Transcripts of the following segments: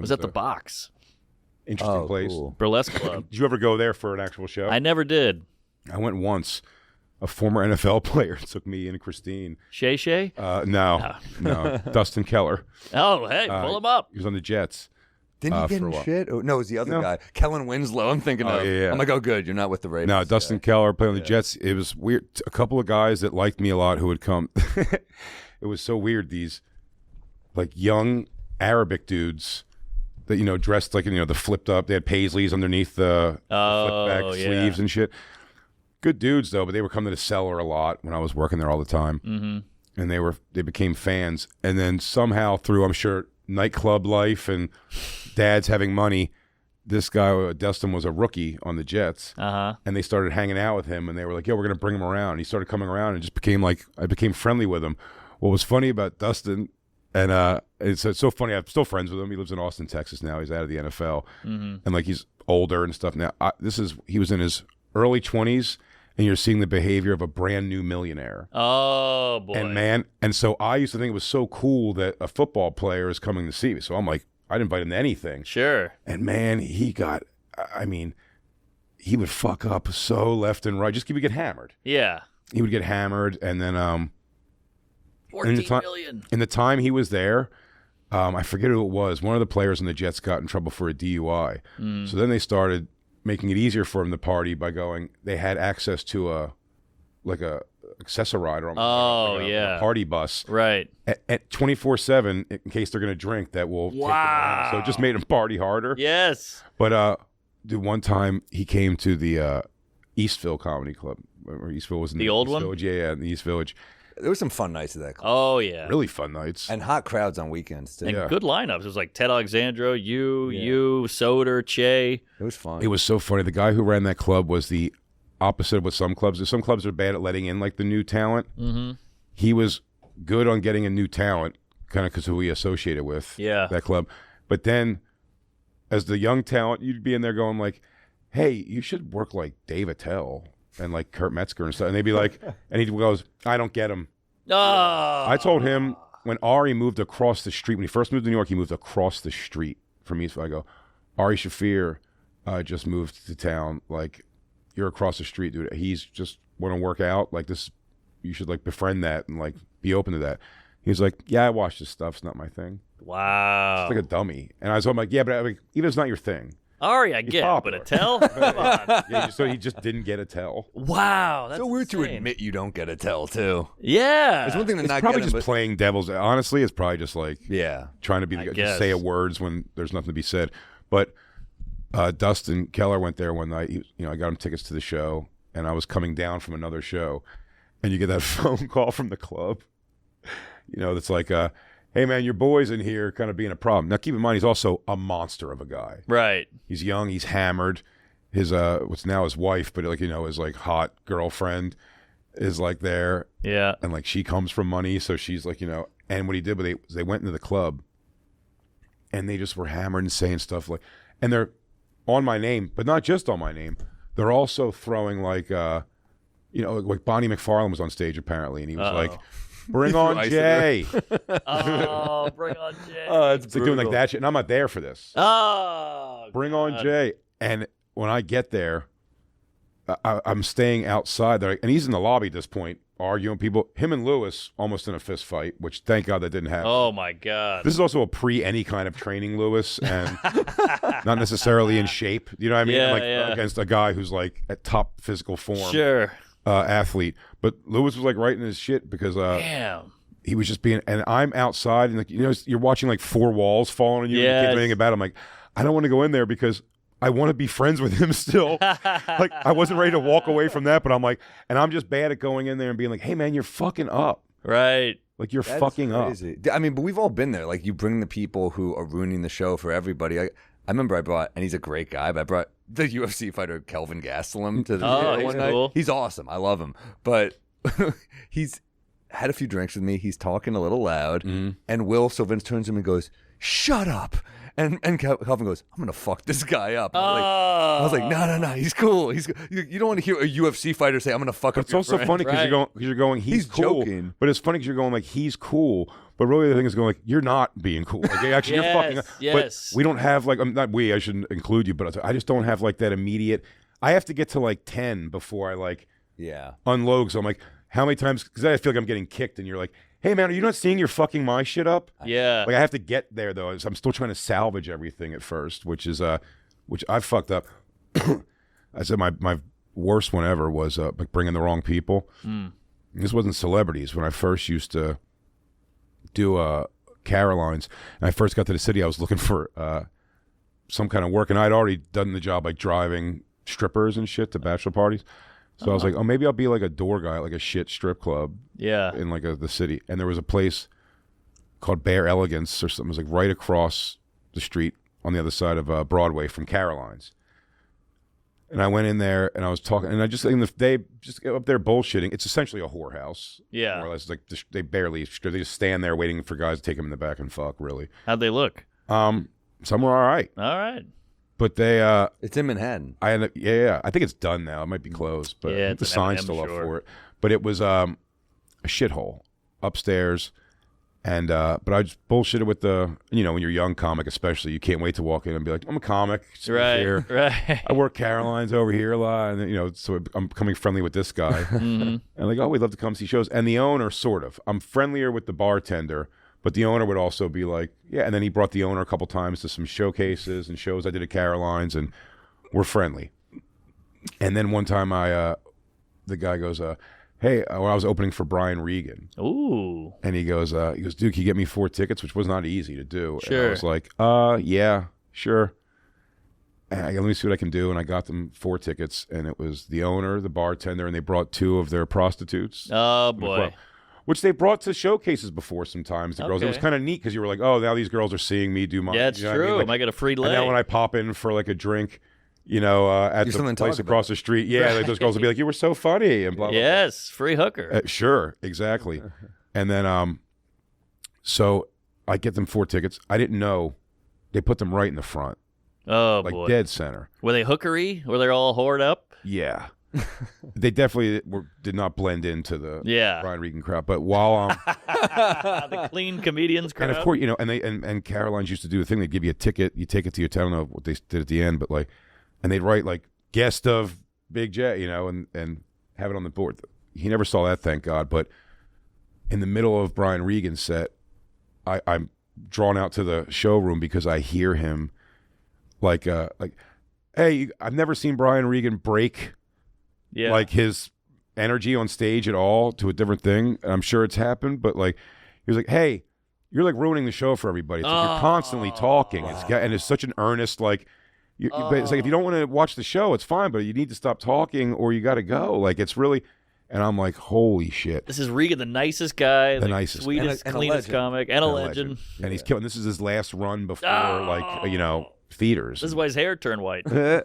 was at the Box. Interesting place. Cool. Burlesque Club. Did you ever go there for an actual show? I never did. I went once. A former NFL player took me and Christine. Shay? No. Dustin Keller. Oh, hey, pull him up. He was on the Jets. Didn't he get for a in while. shit? Oh, no, it was the other guy. Kellen Winslow, I'm thinking of. Yeah. I'm like, oh, good, you're not with the Ravens. No, Dustin Keller played on the Jets. It was weird. A couple of guys that liked me a lot who would come. It was so weird. These like young Arabic dudes that, dressed like, the flipped up. They had paisleys underneath the flip back sleeves and shit. Good dudes though, but they were coming to the cellar a lot when I was working there all the time. Mm-hmm. And they became fans. And then somehow through, I'm sure, nightclub life and dads having money, this guy Dustin was a rookie on the Jets, and they started hanging out with him, and they were like, "Yo, we're gonna bring him around." And he started coming around, and just became like I became friendly with him. What was funny about Dustin, and it's so funny. I'm still friends with him. He lives in Austin, Texas now. He's out of the NFL, and like he's older and stuff now. He was in his early 20s. And you're seeing the behavior of a brand new millionaire. Oh, boy. And so I used to think it was so cool that a football player is coming to see me. So I'm like, I'd invite him to anything. Sure. And man, he would fuck up so left and right. He would get hammered. Yeah. He would get hammered. And then, 14 million. In the time he was there, I forget who it was. One of the players in the Jets got in trouble for a DUI. So then they started making it easier for him to party by they had access to a accessoride or a party bus. Right. At 24/7 in case they're going to drink that will take them around. So it just made him party harder. Yes. But one time he came to the Eastville Comedy Club. Where Eastville was in the old East one? Village. Yeah, in the East Village. There were some fun nights at that club. Oh, yeah. Really fun nights. And hot crowds on weekends, too. And good lineups. It was like Ted Alexandro, you, Soder, Che. It was fun. It was so funny. The guy who ran that club was the opposite of what some clubs do. Some clubs are bad at letting in like the new talent. Mm-hmm. He was good on getting a new talent, kind of because who he associated with that club. But then as the young talent, you'd be in there going like, hey, you should work like Dave Attell and like Kurt Metzger and stuff. And they'd be like, and he goes, I don't get him. Oh. I told him when Ari moved across the street, when he first moved to New York, he moved across the street from Eastville. I go, Ari Shafir just moved to town. Like, you're across the street, dude. He's just want to work out. Like, this, you should like befriend that and like be open to that. He's like, yeah, I watch this stuff. It's not my thing. Wow. It's like a dummy. And I was like, yeah, but even if it's not your thing. Ari, I get, popular. but Attell? Come on. Yeah, so he just didn't get Attell. Wow, that's so weird insane. to admit you don't get Attell, too. Yeah. It's one thing to It's not probably get him, just playing devil's. Honestly, it's probably just like trying to be the guy, just say words when there's nothing to be said. But Dustin Keller went there one night. I got him tickets to the show, and I was coming down from another show, and you get that phone call from the club. That's like, hey man, your boy's in here, kind of being a problem. Now keep in mind, he's also a monster of a guy. Right. He's young. He's hammered. His what's now his wife, but his like hot girlfriend is like there. Yeah. And like she comes from money, so she's like And what he did, they went into the club, and they just were hammered and saying stuff like, and they're on my name, but not just on my name. They're also throwing like, like Bonnie McFarlane was on stage apparently, and he was like, "Bring on Jay." Oh, bring on Jay. Oh, it's like doing like that shit, and I'm not there for this. Oh, bring on Jay. And when I get there, I'm staying outside there, and he's in the lobby at this point, arguing with people. Him and Lewis almost in a fist fight, which thank God that didn't happen. Oh my God! This is also a pre any kind of training, Lewis, and not necessarily in shape. You know what I mean? Yeah, against a guy who's like at top physical form, sure, athlete. But Lewis was like right in his shit because damn. He was just being, and I'm outside, and like you're watching like four walls falling on you. And you can't do anything about it. I'm like, I don't want to go in there because I want to be friends with him still. Like, I wasn't ready to walk away from that, but I'm like, and I'm just bad at going in there and being like, hey man, you're fucking up. Right. Like, you're fucking crazy. up. I mean, but we've all been there. Like, you bring the people who are ruining the show for everybody. I remember I brought, and he's a great guy, but I brought the UFC fighter Kelvin Gastelum to the one night. Cool. He's awesome. I love him. But he's had a few drinks with me. He's talking a little loud. And Will, so Vince turns to him and goes, shut up. And Kelvin goes, I'm gonna fuck this guy up. I was like, no, he's cool. You don't want to hear a UFC fighter say, I'm gonna fuck up. It's also funny because you're going, he's cool. Joking. But it's funny because you're going like he's cool, but really the thing is going like you're not being cool. Like actually you're fucking up. Yes. But we don't have like I shouldn't include you, but I just don't have like that immediate. I have to get to like 10 before I like unload. So I'm like, how many times? Because I feel like I'm getting kicked, and you're like, hey man, are you not seeing you're fucking my shit up? Yeah. Like I have to get there though. I'm still trying to salvage everything at first, which I fucked up. I said my worst one ever was like bringing the wrong people. This wasn't celebrities. When I first used to do Caroline's, and I first got to the city, I was looking for some kind of work, and I'd already done the job like driving strippers and shit to bachelor parties. So I was like, oh, maybe I'll be like a door guy at like a shit strip club. Yeah. In like the city. And there was a place called Bare Elegance or something. It was like right across the street on the other side of Broadway from Caroline's. And I went in there and I was talking, and I just they just up there bullshitting. It's essentially a whorehouse. Yeah. More or less. Like they barely, they just stand there waiting for guys to take them in the back and fuck, really. How'd they look? Some were all right. All right. But they it's in Manhattan. I ended up, yeah. I think it's done now. It might be closed, but yeah, the sign's still up for it. But it was a shithole upstairs, and but I just bullshitted with the, you know, when you're a young comic especially, you can't wait to walk in and be like, I'm a comic, Right, here. right. I work Caroline's over here a lot, and you know, so I'm becoming friendly with this guy, and like, oh, we'd love to come see shows. And the owner, sort of, I'm friendlier with the bartender. But the owner would also be like, yeah. And then he brought the owner a couple times to some showcases and shows I did at Caroline's, and we're friendly. And then one time the guy goes, hey, I was opening for Brian Regan. Ooh. And he goes, dude, can you get me 4 tickets? Which was not easy to do. Sure. And I was like, yeah, sure. And I go, let me see what I can do. And I got them 4 tickets, and it was the owner, the bartender, and they brought 2 of their prostitutes. Oh, boy. Which they brought to showcases before sometimes, the girls. It was kind of neat because you were like, oh, now these girls are seeing me do my... Yeah, it's you know true. I mean? Like, I might get a free leg. And now when I pop in for like a drink, you know, at the place across the street, like those girls will be like, you were so funny, and blah, blah, blah. Yes, free hooker. Sure, exactly. And then, so I get them 4 tickets. I didn't know they put them right in the front. Oh, like boy. Dead center. Were they hookery? Were they all whored up? Yeah. They definitely did not blend into the Brian Regan crowd. But while the clean comedians crowd, and of course, you know, and Caroline's used to do the thing. They'd give you a ticket, you take it to your town. I don't know what they did at the end, but like, and they'd write like guest of Big J, you know, and have it on the board. He never saw that, thank God. But in the middle of Brian Regan's set, I'm drawn out to the showroom because I hear him like, hey, I've never seen Brian Regan break. Yeah. Like his energy on stage at all to a different thing. And I'm sure it's happened, but like he was like, hey, you're like ruining the show for everybody. It's like you're constantly talking. And it's such an earnest, like, but it's like if you don't want to watch the show, it's fine, but you need to stop talking or you got to go. Like it's really, and I'm like, holy shit. This is Regan, the nicest guy, the nicest, sweetest, and cleanest comic, and a legend. And he's killing. This is his last run before, like, you know, theaters. This is why his hair turned white. His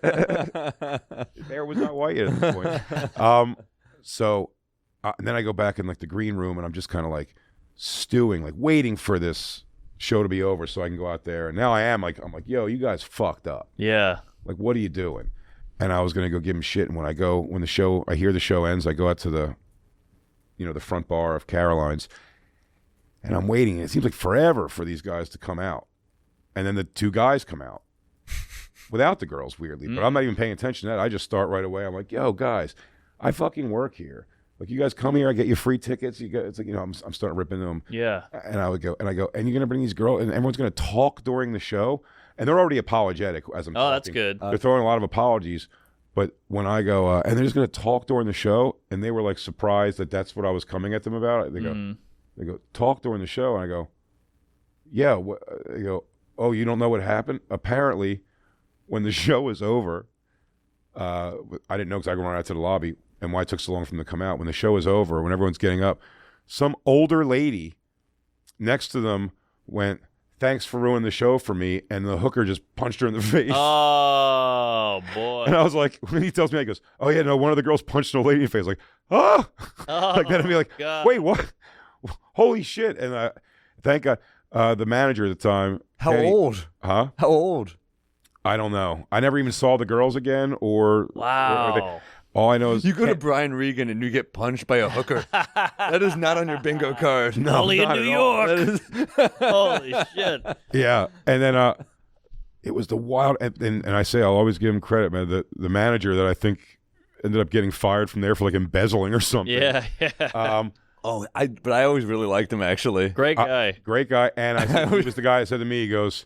hair was not white at this point. So and then I go back in like the green room, and I'm just kind of like stewing, like waiting for this show to be over so I can go out there. And now I'm like, yo, you guys fucked up. Yeah. Like, what are you doing? And I was gonna go give him shit. And when I hear the show ends, I go out to the, you know, the front bar of Caroline's, and I'm waiting. And it seems like forever for these guys to come out, and then the 2 guys come out. Without the girls, weirdly. But I'm not even paying attention to that. I just start right away. I'm like, yo, guys, I fucking work here. Like, you guys come here, I get you free tickets. It's like, you know, I'm starting ripping them. Yeah. And I go, and you're going to bring these girls, and everyone's going to talk during the show. And they're already apologetic as I'm talking. Oh, that's good. They're throwing a lot of apologies. But when I go, and they're just going to talk during the show, and they were like surprised that that's what I was coming at them about. They go, talk during the show. And I go, yeah. They go, oh, you don't know what happened? Apparently, when the show was over, I didn't know because I went out to the lobby and why it took so long for them to come out. When the show was over, when everyone's getting up, some older lady next to them went, thanks for ruining the show for me, and the hooker just punched her in the face. Oh, boy. And I was like, when he tells me, he goes, oh, yeah, no, one of the girls punched an old lady in the face. Like, oh. Like that, I'd be like, God. wait, what? Holy shit. And thank God. The manager at the time. How Kenny, old? Huh? How old? I don't know. I never even saw the girls again, Wow. all I know is You go to Brian Regan and you get punched by a hooker. That is not on your bingo card. No, Only in not New at all. York. Holy shit. Yeah, and then it was the wild, and I say I'll always give him credit, man. The manager that I think ended up getting fired from there for like embezzling or something. Yeah. But I always really liked him actually. Great guy. Great guy, and I think he was the guy that said to me, he goes,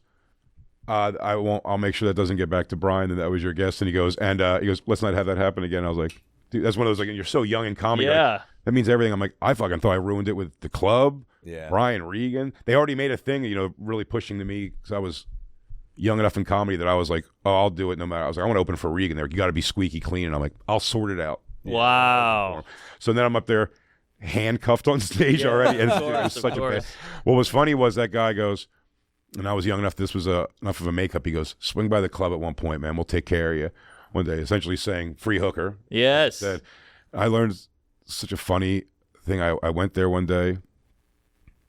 I'll make sure that doesn't get back to Brian, and that was your guest. And he goes, let's not have that happen again. I was like, dude, that's one of those, like, you're so young in comedy. Yeah. Like, that means everything. I'm like, I fucking thought I ruined it with the club. Yeah. Brian Regan. They already made a thing, really pushing to me because I was young enough in comedy that I was like, oh, I'll do it no matter. I was like, I want to open for Regan. They're like, you got to be squeaky clean. And I'm like, I'll sort it out. Wow. So then I'm up there handcuffed on stage already. And it was such a bad. What was funny was that guy goes, and I was young enough, this was enough of a makeup. He goes, swing by the club at one point, man. We'll take care of you. One day, essentially saying, free hooker. Yes. Said, I learned such a funny thing. I went there one day.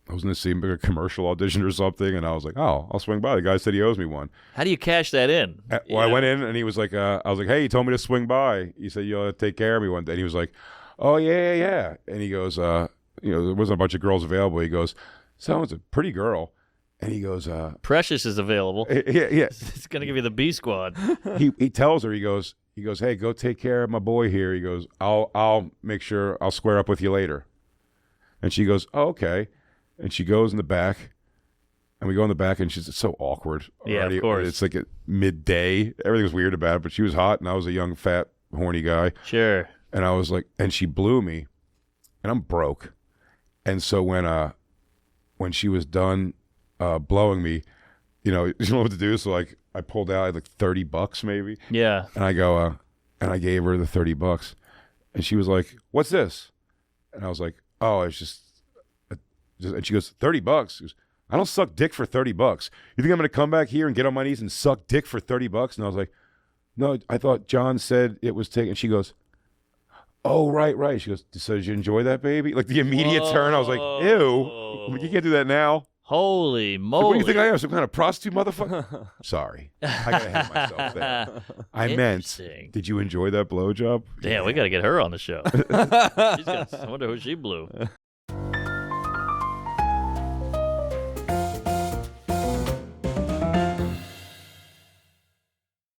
I was going to see a commercial audition or something, and I was like, oh, I'll swing by. The guy said he owes me one. How do you cash that in? I went in, and he was like, I was like, hey, he told me to swing by. He said, you'll take care of me one day. And he was like, oh, yeah. And he goes, there wasn't a bunch of girls available. He goes, someone's a pretty girl. And he goes, Precious is available. Yeah. It's going to give you the B squad. He tells her, he goes, hey, go take care of my boy here. He goes, I'll make sure I'll square up with you later. And she goes, oh, okay. And she goes in the back, and we go in the back, and she's so awkward. Already. Yeah, of course. It's like at midday. Everything was weird about it, but she was hot, and I was a young, fat, horny guy. Sure. And I was like, and she blew me, and I'm broke. And so when she was done blowing me, you know what to do. So like I pulled out, I had like $30 maybe. Yeah. And I go, and I gave her the $30, and she was like, "What's this?" And I was like, "Oh, it's just." And she goes, $30. She goes, I don't suck dick for $30. You think I'm going to come back here and get on my knees and suck dick for $30? And I was like, no, I thought John said it was taken. And she goes, oh, right. She goes, so did you enjoy that, baby? Like the immediate turn, I was like, ew. Like, you can't do that now. Holy moly. Like, what do you think I am? Some kind of prostitute motherfucker? Sorry. I got to have myself there. I meant, did you enjoy that blowjob? Damn, we got to get her on the show. I wonder who she blew.